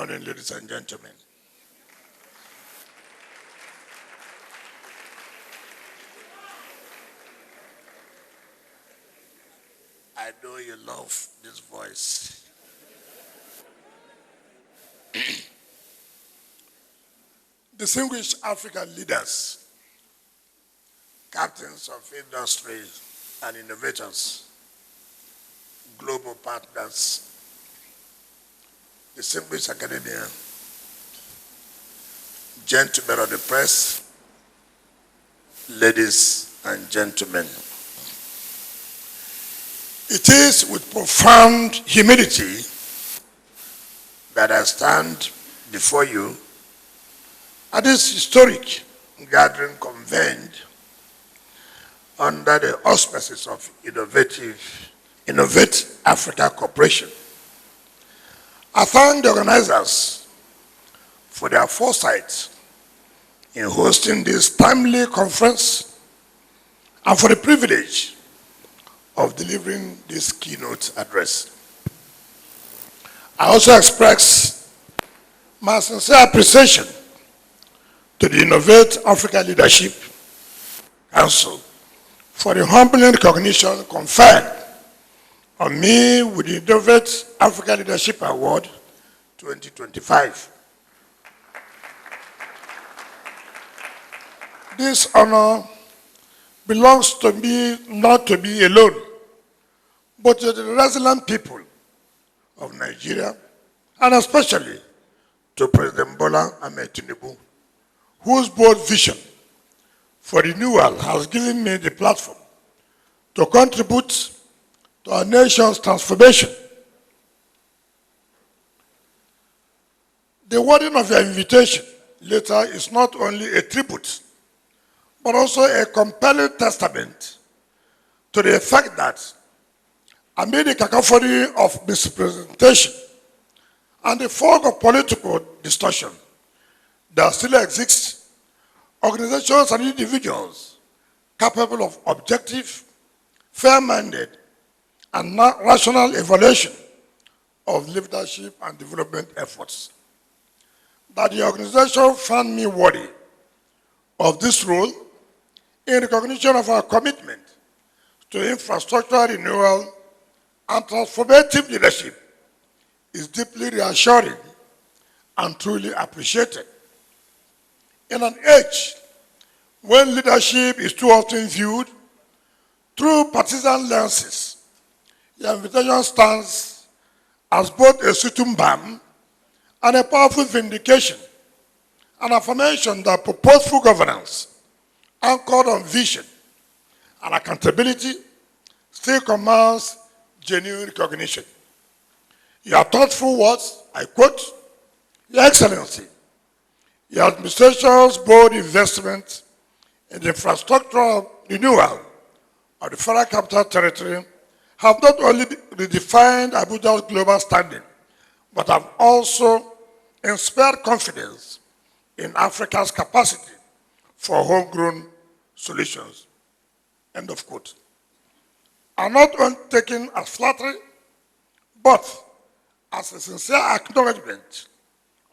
morning, ladies and gentlemen. I know you love this voice. Distinguished African leaders, captains of industry and innovators, global partners, distinguished academia, gentlemen of the press, ladies and gentlemen. It is with profound humility that I stand before you at this historic gathering convened under the auspices of Innovate Africa Corporation. I thank the organizers for their foresight in hosting this timely conference and for the privilege of delivering this keynote address. I also express my sincere appreciation to the Innovate Africa Leadership Council for the humbling recognition conferred on me with the Innovate Africa Leadership Award 2025. This honor belongs to me not to be alone, but to the resilient people of Nigeria, and especially to President Bola Ahmed Tinubu, whose bold vision for renewal has given me the platform to contribute to our nation's transformation. The wording of your invitation letter is not only a tribute, but also a compelling testament to the fact that amid the cacophony of misrepresentation and the fog of political distortion, there still exists organizations and individuals capable of objective, fair-minded, and rational evaluation of leadership and development efforts. That the organization found me worthy of this role in recognition of our commitment to infrastructural renewal and transformative leadership is deeply reassuring and truly appreciated. In an age when leadership is too often viewed through partisan lenses, the invitation stands as both a sitting balm and a powerful vindication, an affirmation that purposeful governance, anchored on vision and accountability, still commands genuine recognition. Your thoughtful words, I quote, Your Excellency, your administration's bold investment in the infrastructural renewal of the Federal Capital Territory have not only redefined Abuja's global standing, but have also inspired confidence in Africa's capacity for homegrown solutions. End of quote. Are not only taken as flattery, but as a sincere acknowledgement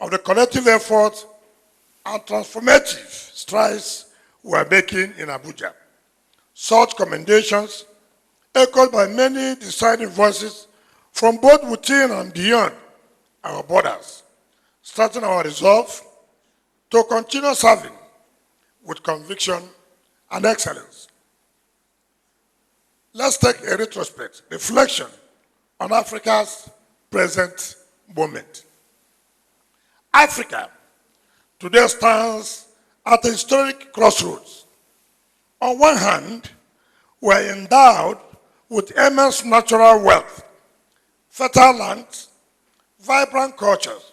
of the collective effort and transformative strides we are making in Abuja. Such commendations, echoed by many deciding voices from both within and beyond our borders, strengthen our resolve to continue serving with conviction and excellence. Let's take a retrospect, reflection on Africa's present moment. Africa today stands at a historic crossroads. On one hand, we are endowed with immense natural wealth, fertile lands, vibrant cultures,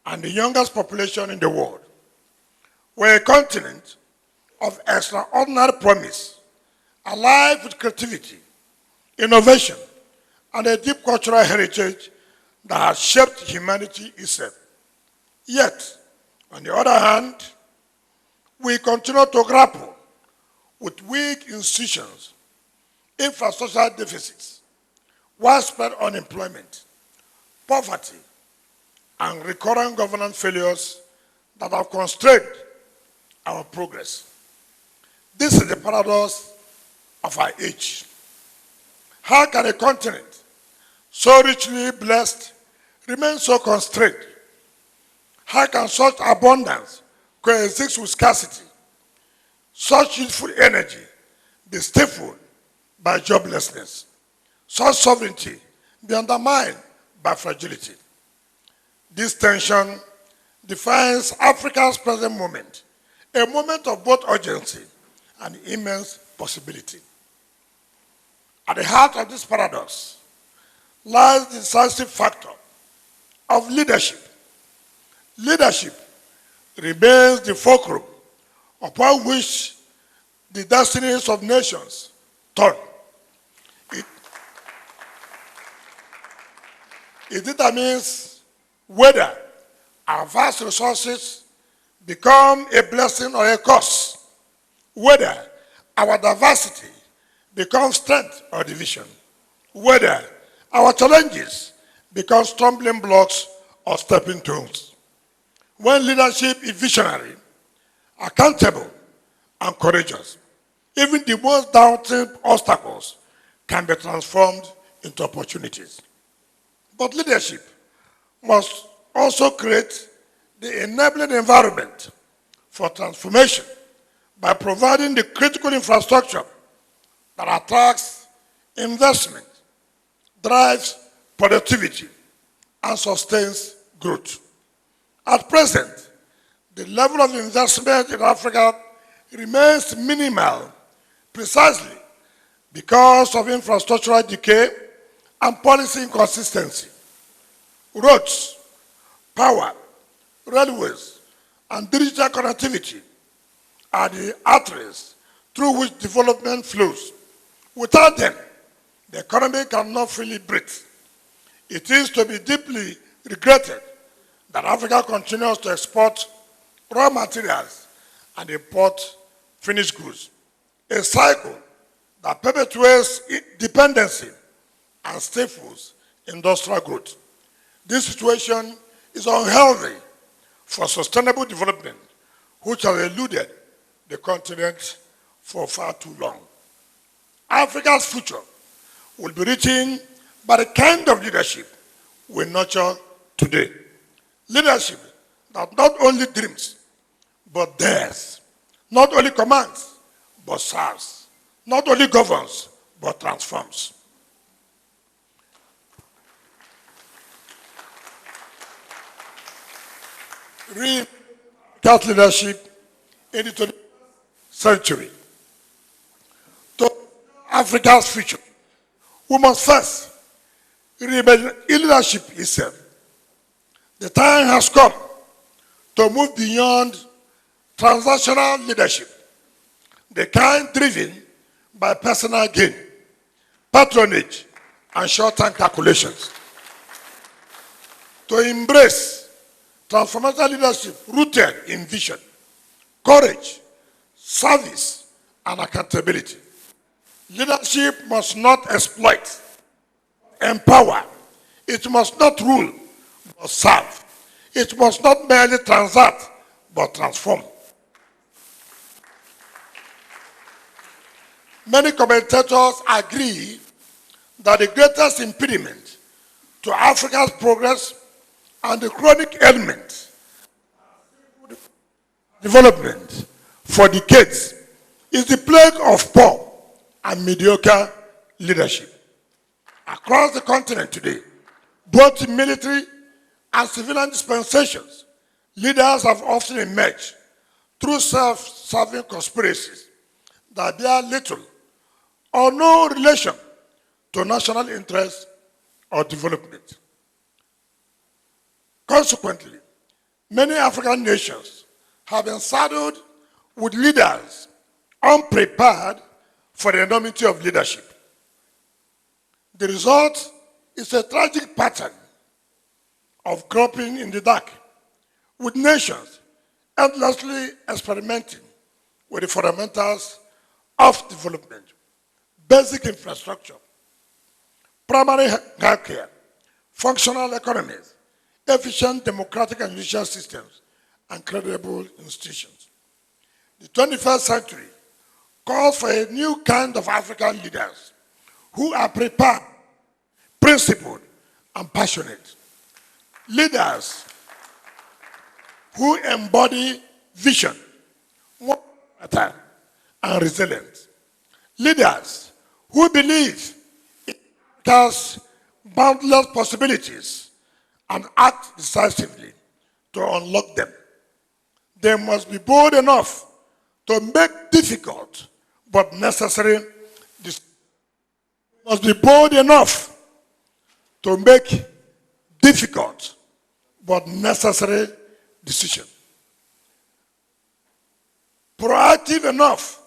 and the youngest population in the world. We're a continent of extraordinary promise, alive with creativity, innovation, and a deep cultural heritage that has shaped humanity itself. Yet, on the other hand, we continue to grapple with weak institutions, infrastructural deficits, widespread unemployment, poverty, and recurrent governance failures that have constrained our progress. This is the paradox of our age. How can a continent so richly blessed remain so constrained? How can such abundance coexist with scarcity? Such youthful energy be stifled by joblessness? Such sovereignty be undermined by fragility? This tension defines Africa's present moment, a moment of both urgency and immense possibility. At the heart of this paradox lies the decisive factor of leadership. Leadership remains the fulcrum upon which the destinies of nations turn. It determines whether our vast resources become a blessing or a curse, whether our diversity becomes strength or division, whether our challenges become stumbling blocks or stepping stones. When leadership is visionary, accountable, and courageous, even the most daunting obstacles can be transformed into opportunities. But leadership must also create the enabling environment for transformation by providing the critical infrastructure that attracts investment, drives productivity, and sustains growth. At present, the level of investment in Africa remains minimal precisely because of infrastructural decay and policy inconsistency. Roads, power, railways, and digital connectivity are the arteries through which development flows. Without them, the economy cannot freely breathe. It is to be deeply regretted that Africa continues to export raw materials and import finished goods, a cycle that perpetuates dependency and stifles industrial growth. This situation is unhealthy for sustainable development, which has eluded the continent for far too long. Africa's future will be written by the kind of leadership we nurture today. Leadership that not only dreams, but dares, not only commands, but serves, not only governs, but transforms. Read that leadership in the 20th century. To Africa's future, we must first rebuild leadership itself. The time has come to move beyond transactional leadership, the kind driven by personal gain, patronage, and short-term calculations. To embrace transformative leadership rooted in vision, courage, service, and accountability. Leadership must not exploit, empower. It must not rule, but serve. It must not merely transact, but transform. Many commentators agree that the greatest impediment to Africa's progress and the chronic element development for decades is the plague of poor and mediocre leadership. Across the continent today, both military and civilian dispensations, leaders have often emerged through self-serving conspiracies that bear little or no relation to national interest or development. Consequently, many African nations have been saddled with leaders unprepared for the enormity of leadership. The result is a tragic pattern of groping in the dark, with nations endlessly experimenting with the fundamentals of development, basic infrastructure, primary healthcare, functional economies, efficient democratic and judicial systems, and credible institutions. The 21st century calls for a new kind of African leaders who are prepared, principled, and passionate. Leaders who embody vision, and resilience. Leaders who believe in Africa's boundless possibilities and act decisively to unlock them. They must be bold enough to make difficult but necessary decisions. Must be bold enough to make difficult but necessary decisions. Proactive enough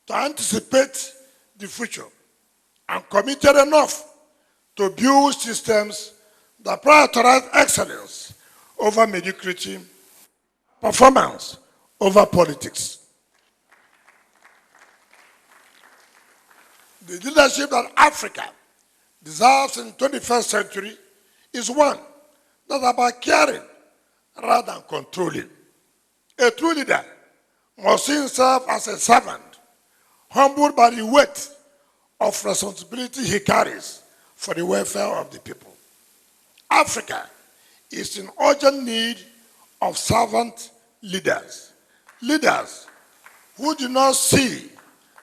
to anticipate the future, and committed enough to build systems that prioritize excellence over mediocrity, performance over politics. The leadership that Africa deserves in the 21st century is one that's about caring rather than controlling. A true leader must see himself as a servant, humbled by the weight of responsibility he carries for the welfare of the people. Africa is in urgent need of servant leaders. Leaders who do not see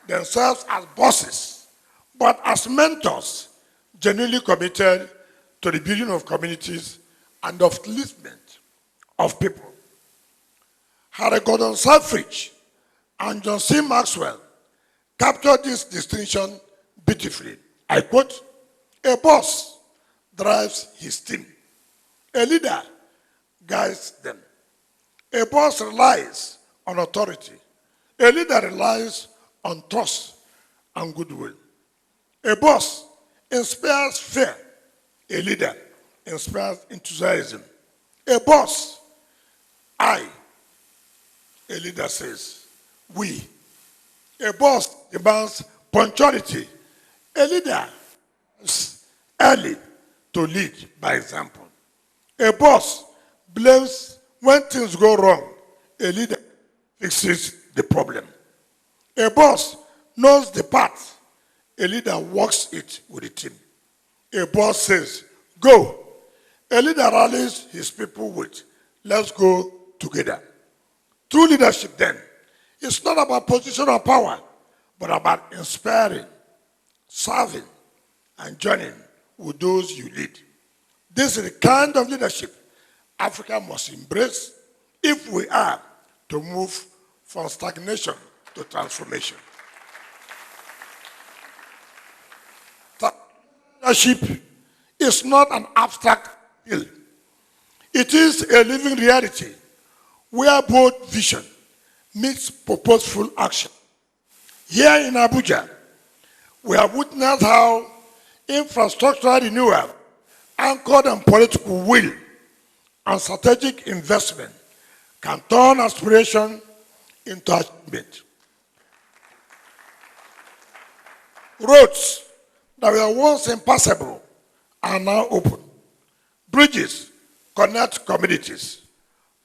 themselves as bosses, but as mentors, genuinely committed to the building of communities and of upliftment of people. Harry Gordon Selfridge and John C. Maxwell captured this distinction beautifully. I quote, "A boss drives his team. A leader guides them. A boss relies on authority. A leader relies on trust and goodwill. A boss inspires fear. A leader inspires enthusiasm. A boss, I. A leader says, we. A boss demands punctuality. A leader is early to lead by example. A boss blames when things go wrong. A leader fixes the problem. A boss knows the path. A leader walks it with the team. A boss says, go. A leader rallies his people with, let's go together. True leadership then is not about position or power, but about inspiring, serving, and joining with those you lead. This is the kind of leadership Africa must embrace if we are to move from stagnation to transformation. Leadership is not an abstract ideal. It is a living reality where both vision meets purposeful action. Here in Abuja, we have witnessed how infrastructural renewal, anchored on political will and strategic investment, can turn aspiration into achievement. Roads that were once impassable are now open. Bridges connect communities.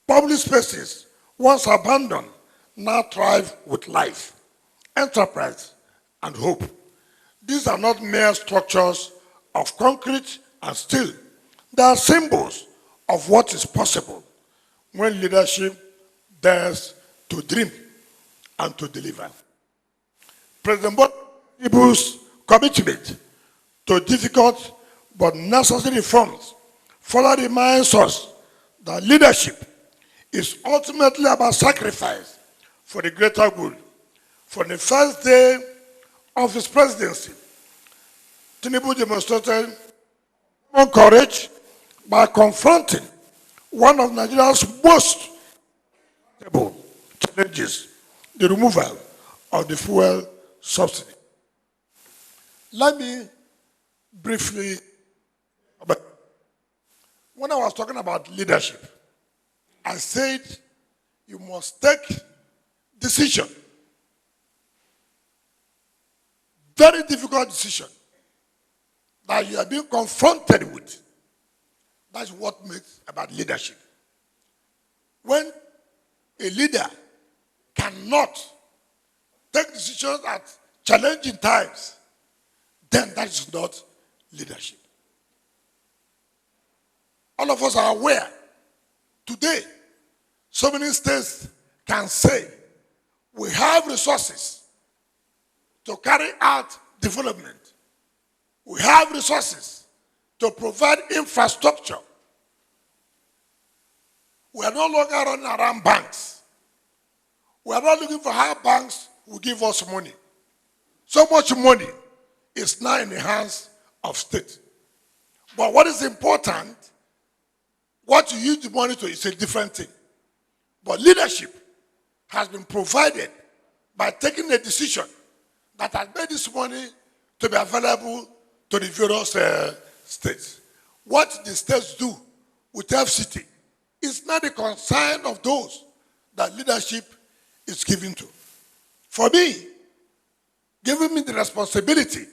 Public spaces, once abandoned, now thrive with life, enterprise, and hope. These are not mere structures of concrete and steel. They are symbols of what is possible when leadership dares to dream and to deliver. President Tinubu's commitment to difficult but necessary reforms further reminds us that leadership is ultimately about sacrifice for the greater good. From the first day of his presidency, Tinubu demonstrated courage by confronting one of Nigeria's most terrible challenges, the removal of the fuel subsidy. Let me briefly, when I was talking about leadership, I said you must take decision. Very difficult decision that you are being confronted with. That's what makes about leadership. When a leader cannot take decisions at challenging times, then that is not leadership. All of us are aware today, so many states can say we have resources to carry out development. We have resources to provide infrastructure. We are no longer running around banks. We are not looking for how banks will give us money. So much money is now in the hands of state. But what is important, what you use the money to is a different thing. But leadership has been provided by taking a decision that has made this money to be available to the various states. What the states do with FCT is not the concern of those that leadership is given to. For me, giving me the responsibility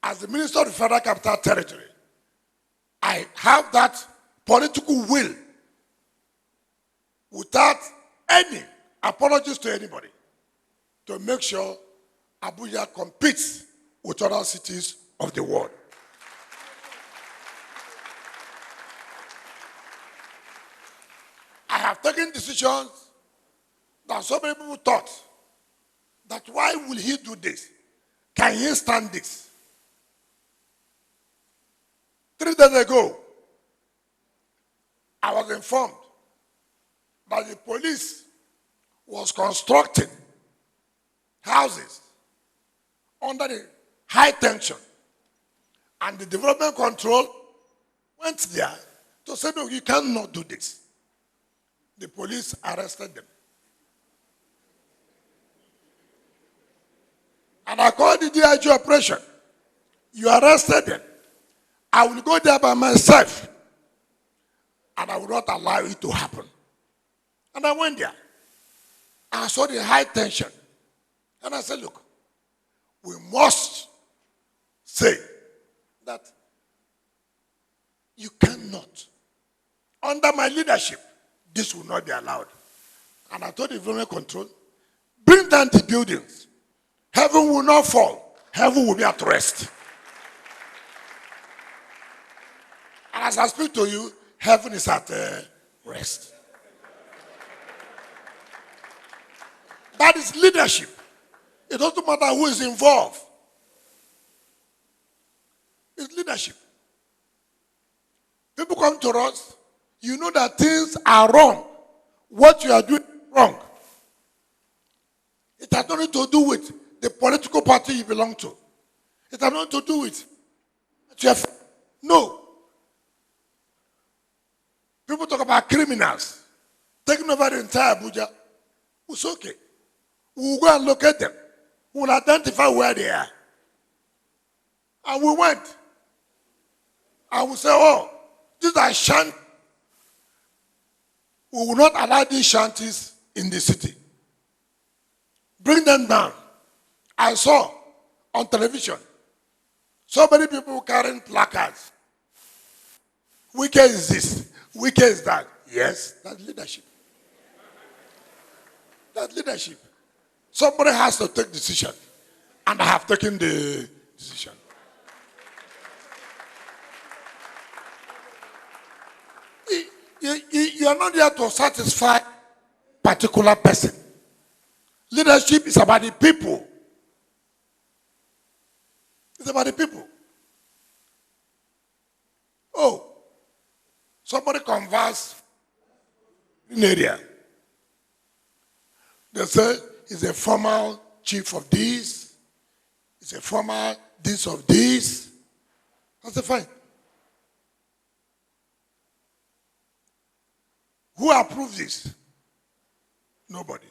as the Minister of the Federal Capital Territory, I have that political will without any apologies to anybody to make sure Abuja competes with other cities of the world. I have taken decisions that so many people thought that why will he do this? Can he stand this? 3 days ago, I was informed that the police was constructing houses under the high tension, and the development control went there to say, no, you cannot do this. The police arrested them. And I called the DIG operation. You arrested them. I will go there by myself, and I will not allow it to happen. And I went there. I saw the high tension. And I said, look, we must say that you cannot, under my leadership, this will not be allowed. And I told the development control, bring down the buildings. Heaven will not fall. Heaven will be at rest. And as I speak to you, heaven is at rest. That is leadership. It doesn't matter who is involved. It's leadership. People come to us, you know that things are wrong. What you are doing is wrong. It has nothing to do with the political party you belong to. It has nothing to do with Jeff. No. People talk about criminals taking over the entire Abuja. It's okay. We'll go and locate them. We'll identify where they are. And we went. And we say, oh, these are shanties. We will not allow these shanties in the city. Bring them down. I saw on television so many people carrying placards. Wike is this, Wike is that. Yes, that's leadership. That's leadership. Somebody has to take decision. And I have taken the decision. You are not there to satisfy a particular person. Leadership is about the people. It's about the people. Oh, somebody converse in area. They say he's a former chief of this, he's a former this of this. I say, fine. Who approved this? Nobody.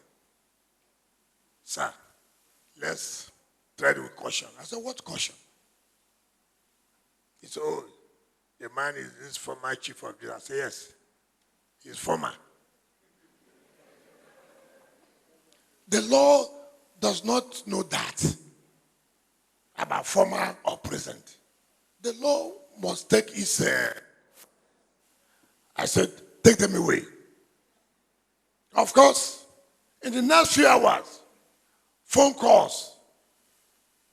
Sir, let's tread with caution. I said, what caution? He said, oh, the man is this former chief of this. I said, yes, he's former. The law does not know that about former or present. The law must take its I said, take them away. Of course, in the next few hours, phone calls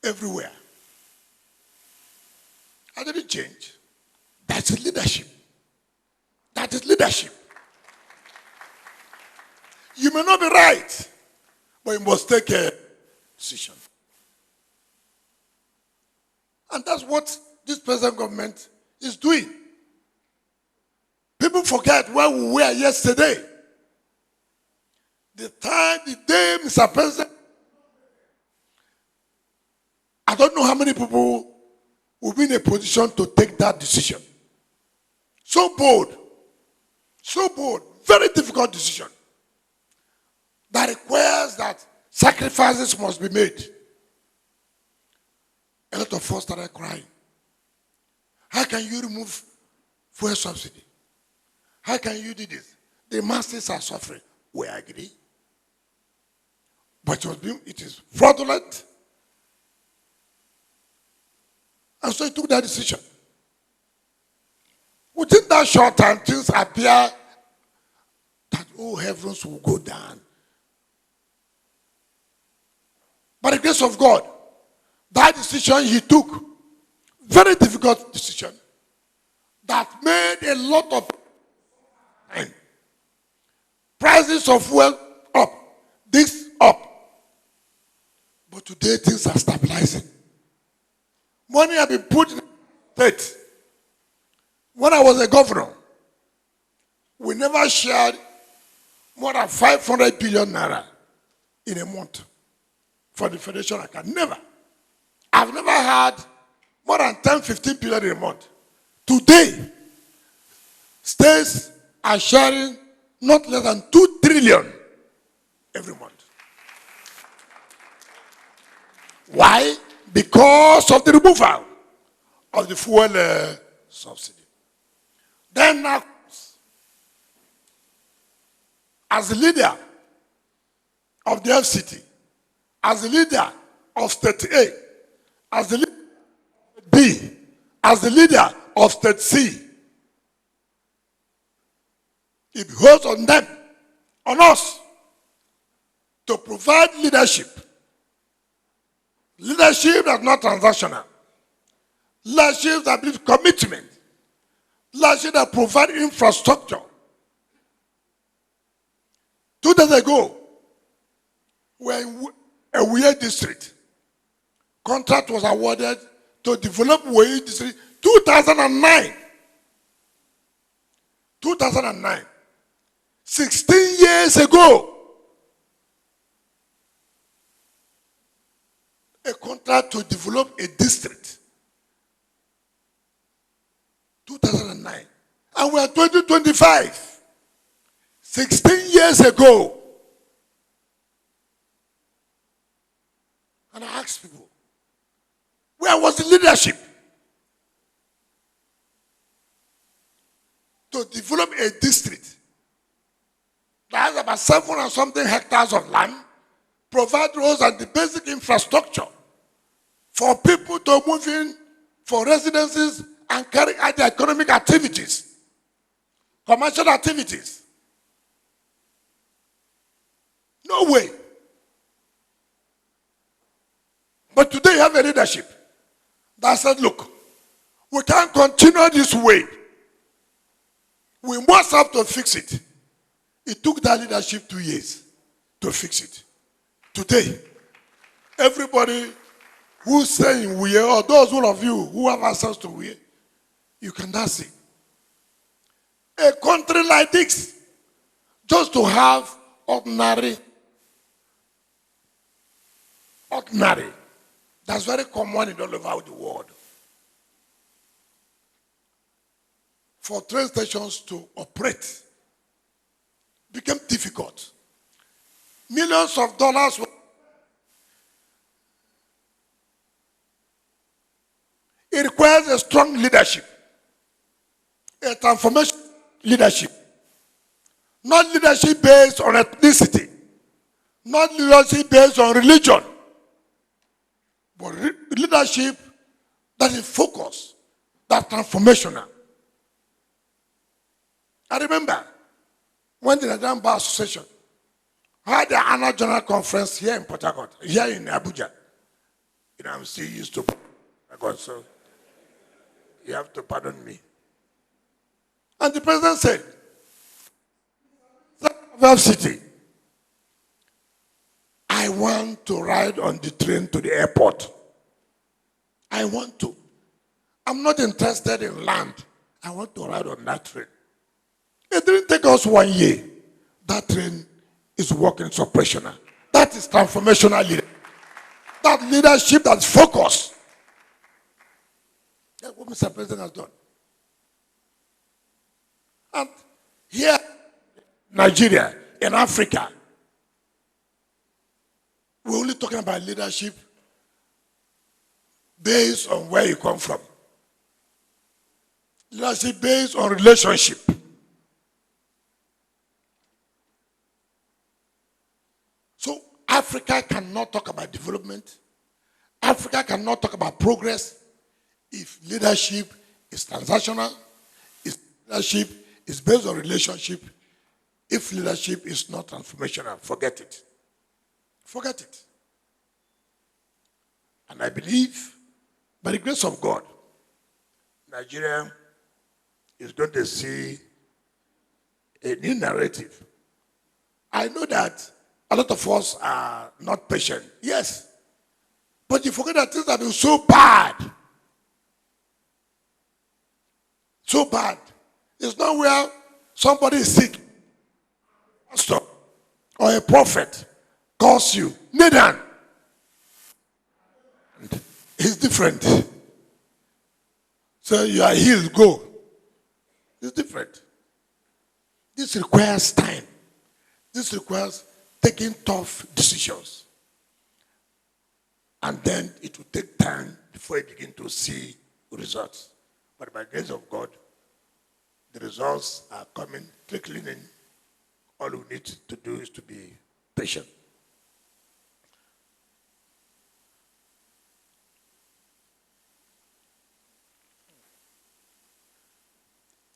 everywhere. I didn't change. That's leadership. That is leadership. You may not be right, but you must take a decision. And that's what this present government is doing. People forget where we were yesterday. The day, Mr. President, I don't know how many people will be in a position to take that decision. So bold, very difficult decision that requires that sacrifices must be made. A lot of us started crying. How can you remove fuel subsidy? How can you do this? The masses are suffering. We agree. But it is fraudulent. And so he took that decision. Within that short time, things appear that, oh, heavens will go down. By the grace of God, that decision he took, very difficult decision, that made a lot of prices of fuel up, this up. But today things are stabilizing. Money have been put in the state. When I was a governor, we never shared more than 500 billion naira in a month for the federation account. Never. I've never had more than 10, 15 billion in a month. Today, states are sharing not less than 2 trillion every month. Why? Because of the removal of the fuel subsidy. Then now, as the leader of the FCT, as the leader of State A, as the leader of B, as the leader of State C, it behoves on them, on us, to provide leadership. Leadership that's not transactional. Leadership that builds commitment. Leadership that provides infrastructure. 2 days ago, we were in a weird district. Contract was awarded to develop Wike district 2009. 2009. 16 years ago. A contract to develop a district. 2009. And we are 2025. 16 years ago. And I asked people, where was the leadership to develop a district that has about 7 and something hectares of land, provide roads and the basic infrastructure for people to move in for residences and carry out their economic activities, commercial activities? No way. But today you have a leadership that said, look, we can't continue this way. We must have to fix it. It took that leadership 2 years to fix it. Today, everybody who's saying we are, or those of you who have access to we, you can now see. A country like this, just to have ordinary, that's very common in all over the world. For train stations to operate became difficult. Millions of dollars. It requires a strong leadership, a transformation leadership, not leadership based on ethnicity, not leadership based on religion, but leadership that is focused, that's transformational. I remember when the Nigerian Bar Association had the annual general conference here in Port Harcourt, here in Abuja. I'm still used to Port Harcourt, so you have to pardon me. And the president said, FCT, I want to ride on the train to the airport. I want to. I'm not interested in land. I want to ride on that train. It didn't take us 1 year. That train is working, it's operational. That is transformational leadership. That leadership that's focused. That's what Mr. President has done. And here, Nigeria, in Africa, we're only talking about leadership based on where you come from. Leadership based on relationship. So Africa cannot talk about development. Africa cannot talk about progress if leadership is transactional, if leadership is based on relationship, if leadership is not transformational. Forget it. Forget it. And I believe, by the grace of God, Nigeria is going to see a new narrative. I know that a lot of us are not patient. Yes. But you forget that things have been so bad. So bad. It's not where somebody is sick, pastor, or a prophet calls you. Nathan. It's different. So you are healed, go. It's different. This requires time. This requires taking tough decisions. And then it will take time before you begin to see results. But by the grace of God, the results are coming, trickling in. All we need to do is to be patient.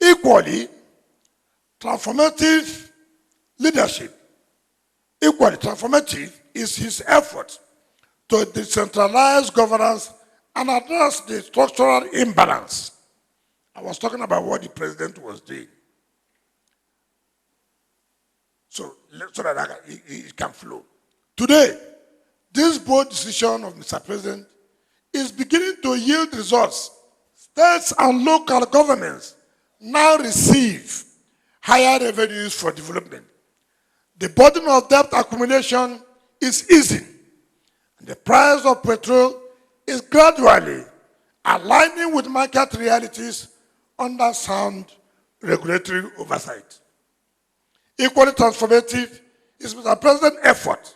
Equally, transformative leadership, equally transformative is his effort to decentralize governance and address the structural imbalance. I was talking about what the president was doing. So that it can flow. Today, this bold decision of Mr. President is beginning to yield results. States and local governments now receive higher revenues for development. The burden of debt accumulation is easing. And the price of petrol is gradually aligning with market realities under sound regulatory oversight. Equally transformative is Mr. President's effort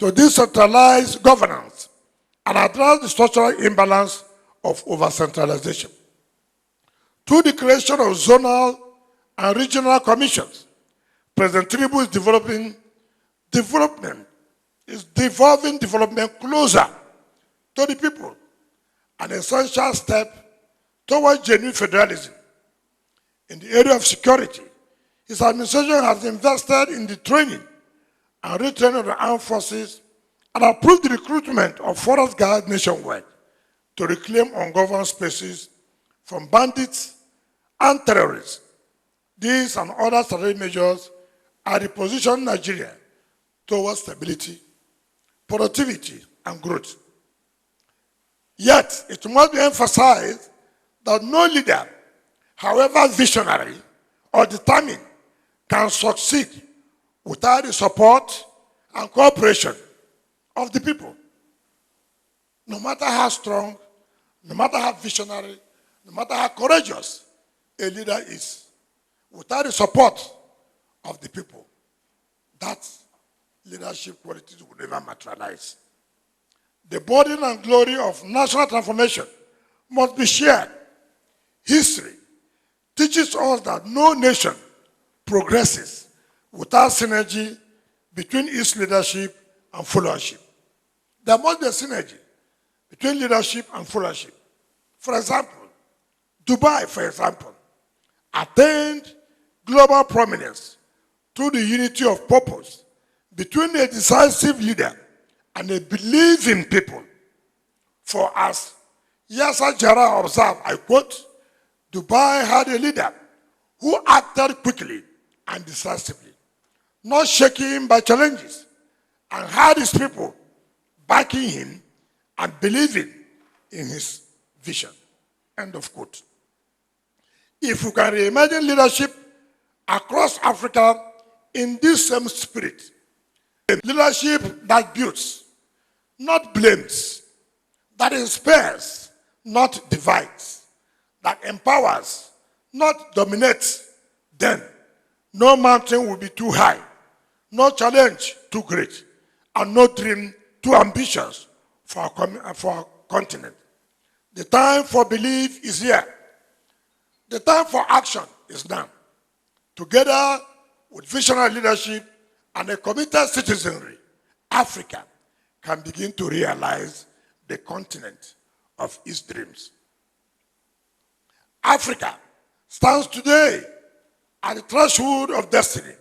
to decentralize governance and address the structural imbalance of over-centralization. Through the creation of zonal and regional commissions, President Tinubu is devolving development closer to the people, an essential step towards genuine federalism. In the area of security, his administration has invested in the training and retraining of the armed forces and approved the recruitment of forest guards nationwide to reclaim ungoverned spaces from bandits and terrorists. These and other strategic measures are repositioning Nigeria towards stability, productivity, and growth. Yet, it must be emphasized that no leader, however visionary or determined, can succeed without the support and cooperation of the people. No matter how strong, no matter how visionary, no matter how courageous a leader is, without the support of the people, that leadership qualities will never materialize. The burden and glory of national transformation must be shared. History teaches us that no nation progresses without synergy between its leadership and followership. There must be a synergy between leadership and followership. For example, Dubai, for example, attained global prominence through the unity of purpose between a decisive leader and a believing people. For as Yasser Jarrah observed, I quote, Dubai had a leader who acted quickly and decisively, not shaken by challenges, and had his people backing him and believing in his vision. End of quote. If we can reimagine leadership across Africa in this same spirit, leadership that builds, not blames, that inspires, not divides, that empowers, not dominates, then no mountain will be too high, no challenge too great, and no dream too ambitious for our continent. The time for belief is here. The time for action is now. Together with visionary leadership and a committed citizenry, Africa can begin to realize the continent of its dreams. Africa stands today at the threshold of destiny,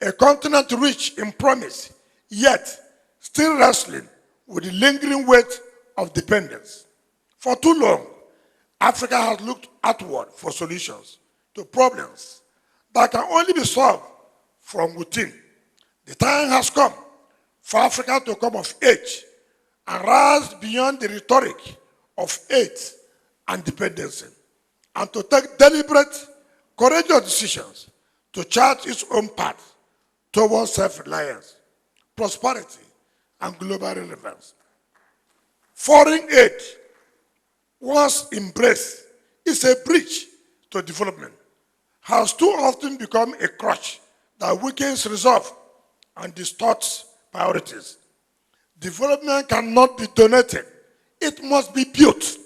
a continent rich in promise, yet still wrestling with the lingering weight of dependence. For too long, Africa has looked outward for solutions to problems that can only be solved from within. The time has come for Africa to come of age and rise beyond the rhetoric of aid and dependency, and to take deliberate, courageous decisions to chart its own path towards self-reliance, prosperity, and global relevance. Foreign aid, once embraced, is a bridge to development, has too often become a crutch that weakens resolve and distorts priorities. Development cannot be donated. It must be built.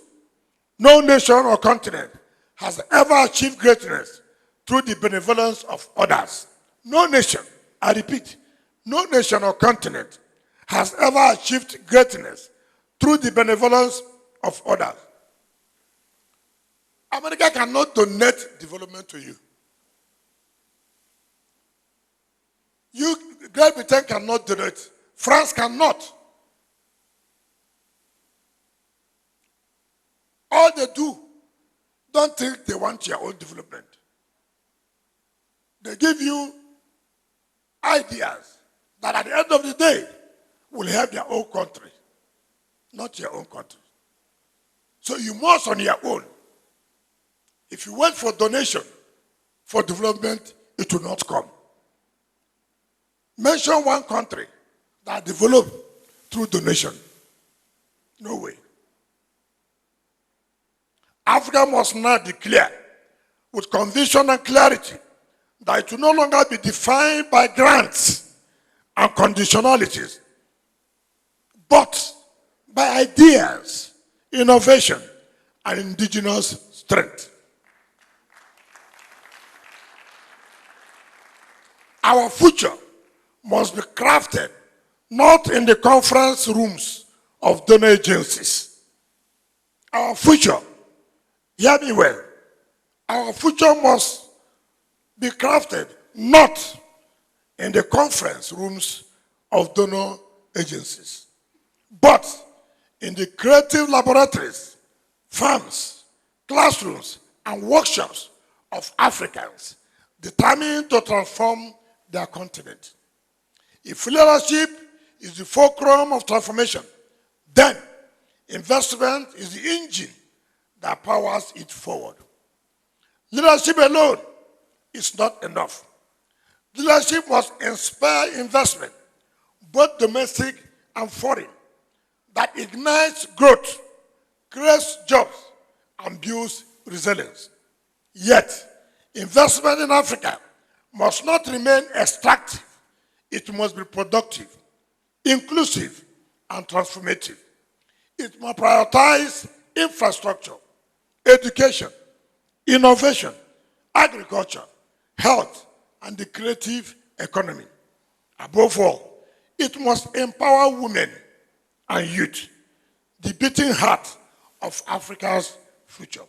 No nation or continent has ever achieved greatness through the benevolence of others. No nation, I repeat, no nation or continent has ever achieved greatness through the benevolence of others. America cannot donate development to you. Great Britain cannot donate. France cannot. All they do, don't think they want your own development. They give you ideas that at the end of the day will help their own country, not your own country. So you must on your own. If you wait for donation for development, it will not come. Mention one country that developed through donation. No way. Africa must now declare with conviction and clarity that it will no longer be defined by grants and conditionalities, but by ideas, innovation, and indigenous strength. Our future must be crafted not in the conference rooms of donor agencies. Our future, hear me well, our future must be crafted not in the conference rooms of donor agencies, but in the creative laboratories, farms, classrooms, and workshops of Africans determined to transform their continent. If leadership is the fulcrum of transformation, then investment is the engine that powers it forward. Leadership alone is not enough. Leadership must inspire investment, both domestic and foreign, that ignites growth, creates jobs, and builds resilience. Yet, investment in Africa must not remain extractive. It must be productive, inclusive, and transformative. It must prioritize infrastructure, education, innovation, agriculture, health, and the creative economy. Above all, it must empower women and youth, the beating heart of Africa's future.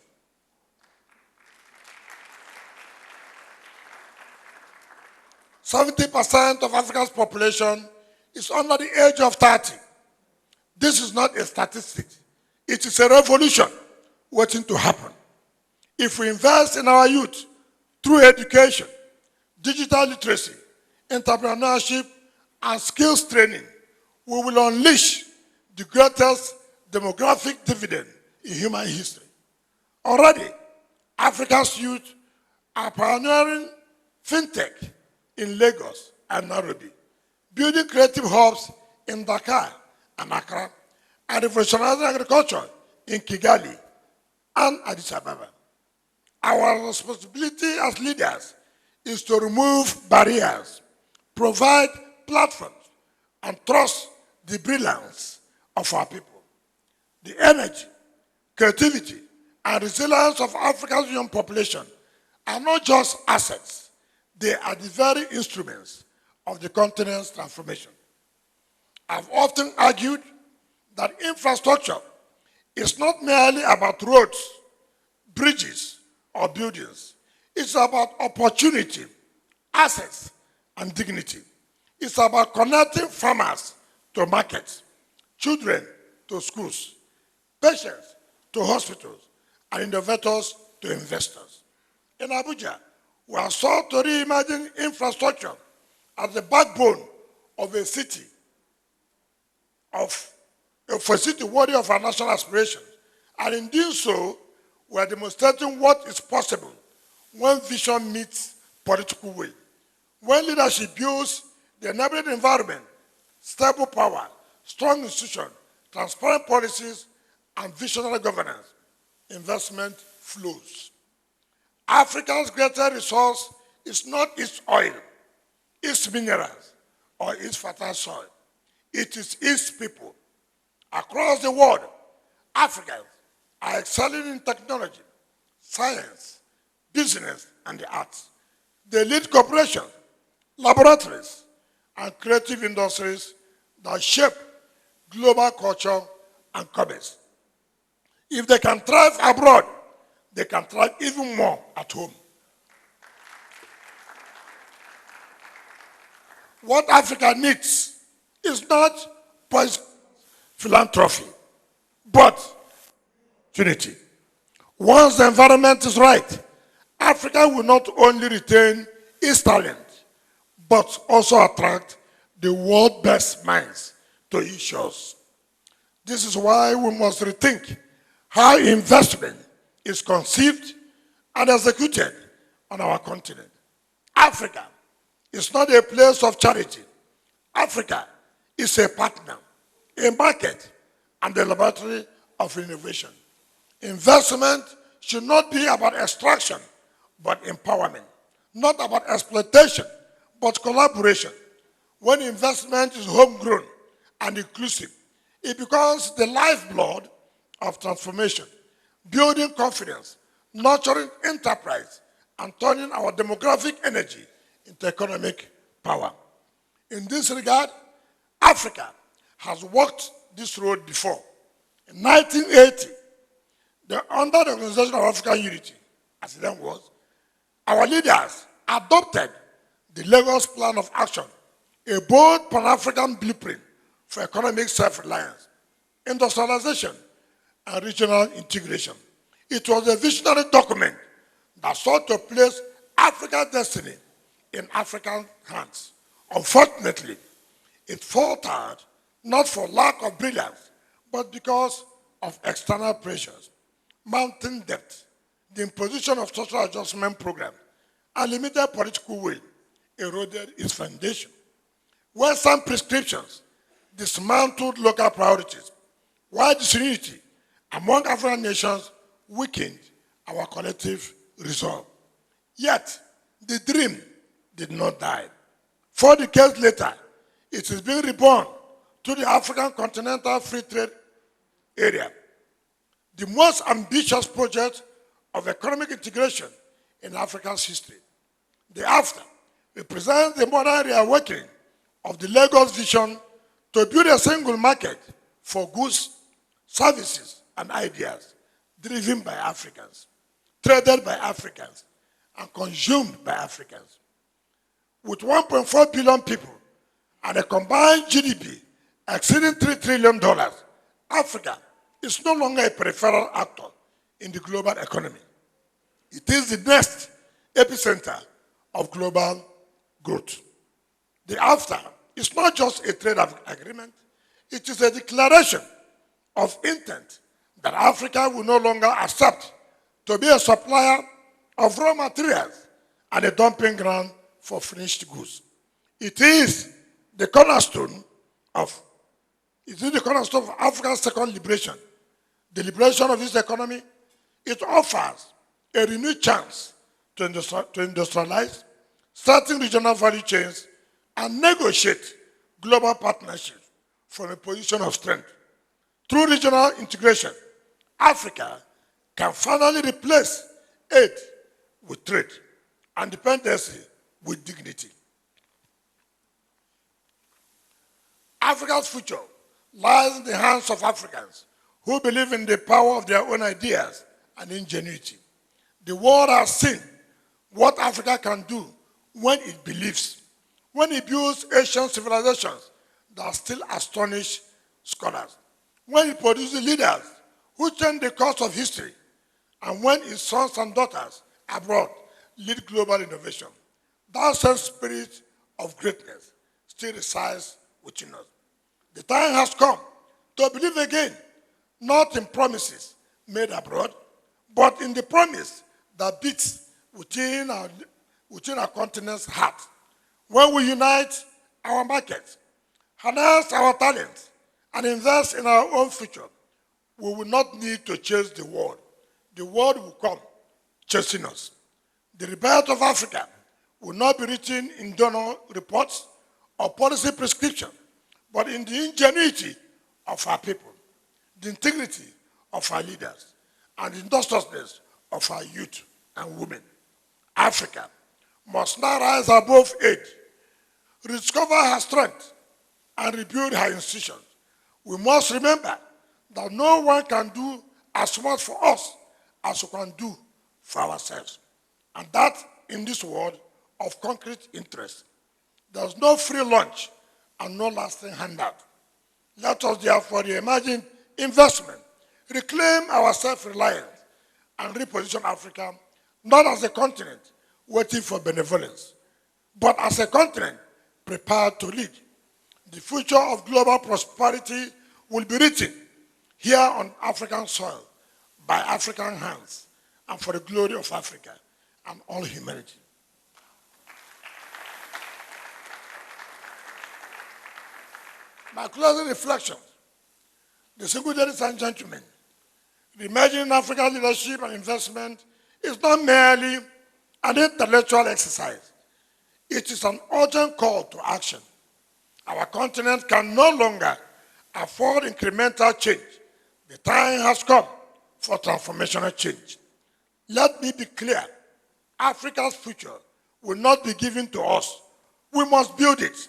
70% of Africa's population is under the age of 30. This is not a statistic. It is a revolution waiting to happen. If we invest in our youth through education, digital literacy, entrepreneurship, and skills training, we will unleash the greatest demographic dividend in human history. Already, Africa's youth are pioneering fintech in Lagos and Nairobi, building creative hubs in Dakar and Accra, and revolutionizing agriculture in Kigali and Addis Ababa. Our responsibility as leaders is to remove barriers, provide platforms, and trust the brilliance of our people. The energy, creativity, and resilience of Africa's young population are not just assets, they are the very instruments of the continent's transformation. I've often argued that infrastructure is not merely about roads, bridges, or buildings. It's about opportunity, access, and dignity. It's about connecting farmers to markets, children to schools, patients to hospitals, and innovators to investors. In Abuja, we are sought to reimagine infrastructure as the backbone of a city, for a city worthy of our national aspirations. And in doing so, we are demonstrating what is possible when vision meets political will. When leadership builds the enabling environment, stable power, strong institutions, transparent policies, and visionary governance, investment flows. Africa's greatest resource is not its oil, its minerals, or its fertile soil. It is its people. Across the world, Africans are excelling in technology, science, business, and the arts. They lead corporations, laboratories, and creative industries that shape global culture and commerce. If they can thrive abroad, they can thrive even more at home. What Africa needs is not philanthropy, but opportunity. Once the environment is right, Africa will not only retain its talent, but also attract the world's best minds to its shores. This is why we must rethink how investment is conceived and executed on our continent. Africa is not a place of charity. Africa is a partner, a market, and a laboratory of innovation. Investment should not be about extraction, but empowerment. Not about exploitation, but collaboration. When investment is homegrown and inclusive, it becomes the lifeblood of transformation, building confidence, nurturing enterprise, and turning our demographic energy into economic power. In this regard, Africa has walked this road before. In 1980, under the Organization of African Unity, as it then was, our leaders adopted the Lagos Plan of Action, a bold Pan-African blueprint for economic self-reliance, industrialization, and regional integration. It was a visionary document that sought to place Africa's destiny in African hands. Unfortunately, it faltered not for lack of brilliance, but because of external pressures, mounting debt, the imposition of social adjustment programs, and limited political will eroded its foundation. Western prescriptions dismantled local priorities, while disunity among African nations weakened our collective resolve. Yet, the dream did not die. 4 decades later, it is being reborn to the African continental free trade area, the most ambitious project of economic integration in Africa's history. The AFTA represents the modern reawakening of the Lagos vision to build a single market for goods, services, and ideas driven by Africans, traded by Africans, and consumed by Africans. with 1.4 billion people and a combined GDP exceeding $3 trillion, Africa is no longer a peripheral actor in the global economy. It is the next epicenter of global growth. The AFTA is not just a trade agreement, it is a declaration of intent that Africa will no longer accept to be a supplier of raw materials and a dumping ground for finished goods. It is the cornerstone of Africa's second liberation. The liberation of its economy, it offers a renewed chance to industrialize, starting regional value chains, and negotiate global partnerships from a position of strength. Through regional integration, Africa can finally replace aid with trade and dependency with dignity. Africa's future lies in the hands of Africans who believe in the power of their own ideas and ingenuity. The world has seen what Africa can do when it believes, when it builds ancient civilizations that still astonish scholars, when it produces leaders who change the course of history, and when its sons and daughters abroad lead global innovation. That same spirit of greatness still resides within us. The time has come to believe again, not in promises made abroad, but in the promise that beats within our continent's heart. When we unite our markets, harness our talents, and invest in our own future, we will not need to chase the world. The world will come chasing us. The rebirth of Africa will not be written in donor reports or policy prescription, but in the ingenuity of our people, the integrity of our leaders, and the industriousness of our youth and women. Africa must now rise above aid, rediscover her strength, and rebuild her institutions. We must remember that no one can do as much for us as we can do for ourselves. And that in this world of concrete interest, there's no free lunch and no lasting handout. Let us therefore reimagine investment, reclaim our self-reliance, and reposition Africa not as a continent waiting for benevolence, but as a continent prepared to lead. The future of global prosperity will be written here on African soil by African hands and for the glory of Africa and all humanity. My closing reflections, distinguished ladies and gentlemen, reimagining African leadership and investment is not merely an intellectual exercise. It is an urgent call to action. Our continent can no longer afford incremental change. The time has come for transformational change. Let me be clear, Africa's future will not be given to us. We must build it,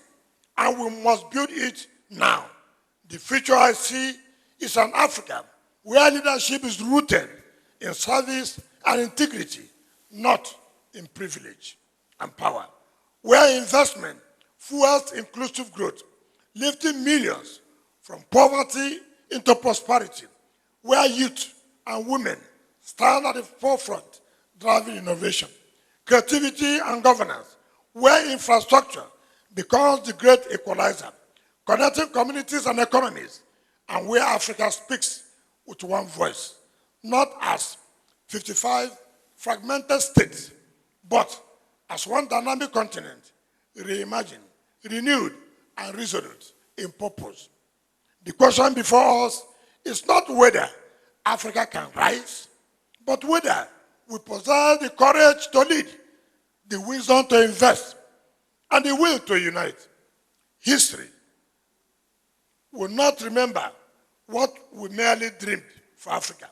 and we must build it now. The future I see is an Africa where leadership is rooted in service and integrity, not in privilege and power. Where investment fuels inclusive growth, lifting millions from poverty into prosperity. Where youth and women stand at the forefront, driving innovation, creativity, and governance. Where infrastructure becomes the great equalizer, connecting communities and economies, and where Africa speaks with one voice, not as 55 fragmented states, but as one dynamic continent, reimagined, renewed, and resolute in purpose. The question before us is not whether Africa can rise, but whether we possess the courage to lead, the wisdom to invest, and the will to unite. History will not remember what we merely dreamed for Africa.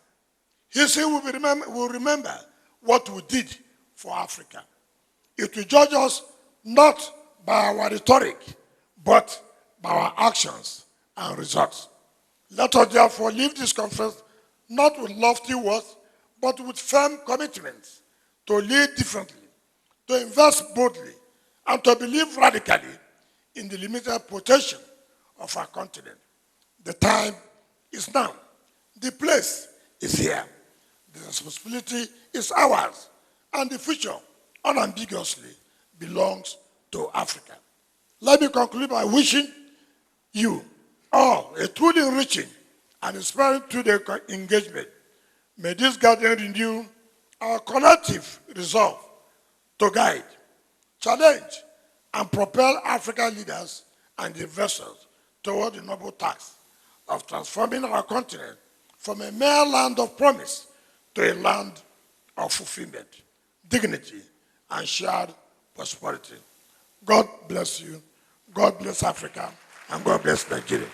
History will remember what we did for Africa. It will judge us not by our rhetoric, but by our actions and results. Let us therefore leave this conference not with lofty words, but with firm commitments to lead differently, to invest boldly, and to believe radically in the limited potential of our continent. The time is now. The place is here. The responsibility is ours, and the future unambiguously belongs to Africa. Let me conclude by wishing you all a truly enriching and inspiring two-day engagement. May this gathering renew our collective resolve to guide, challenge, and propel African leaders and investors toward the noble task of transforming our continent from a mere land of promise to a land of fulfillment, dignity, and shared prosperity. God bless you, God bless Africa, and God bless Nigeria.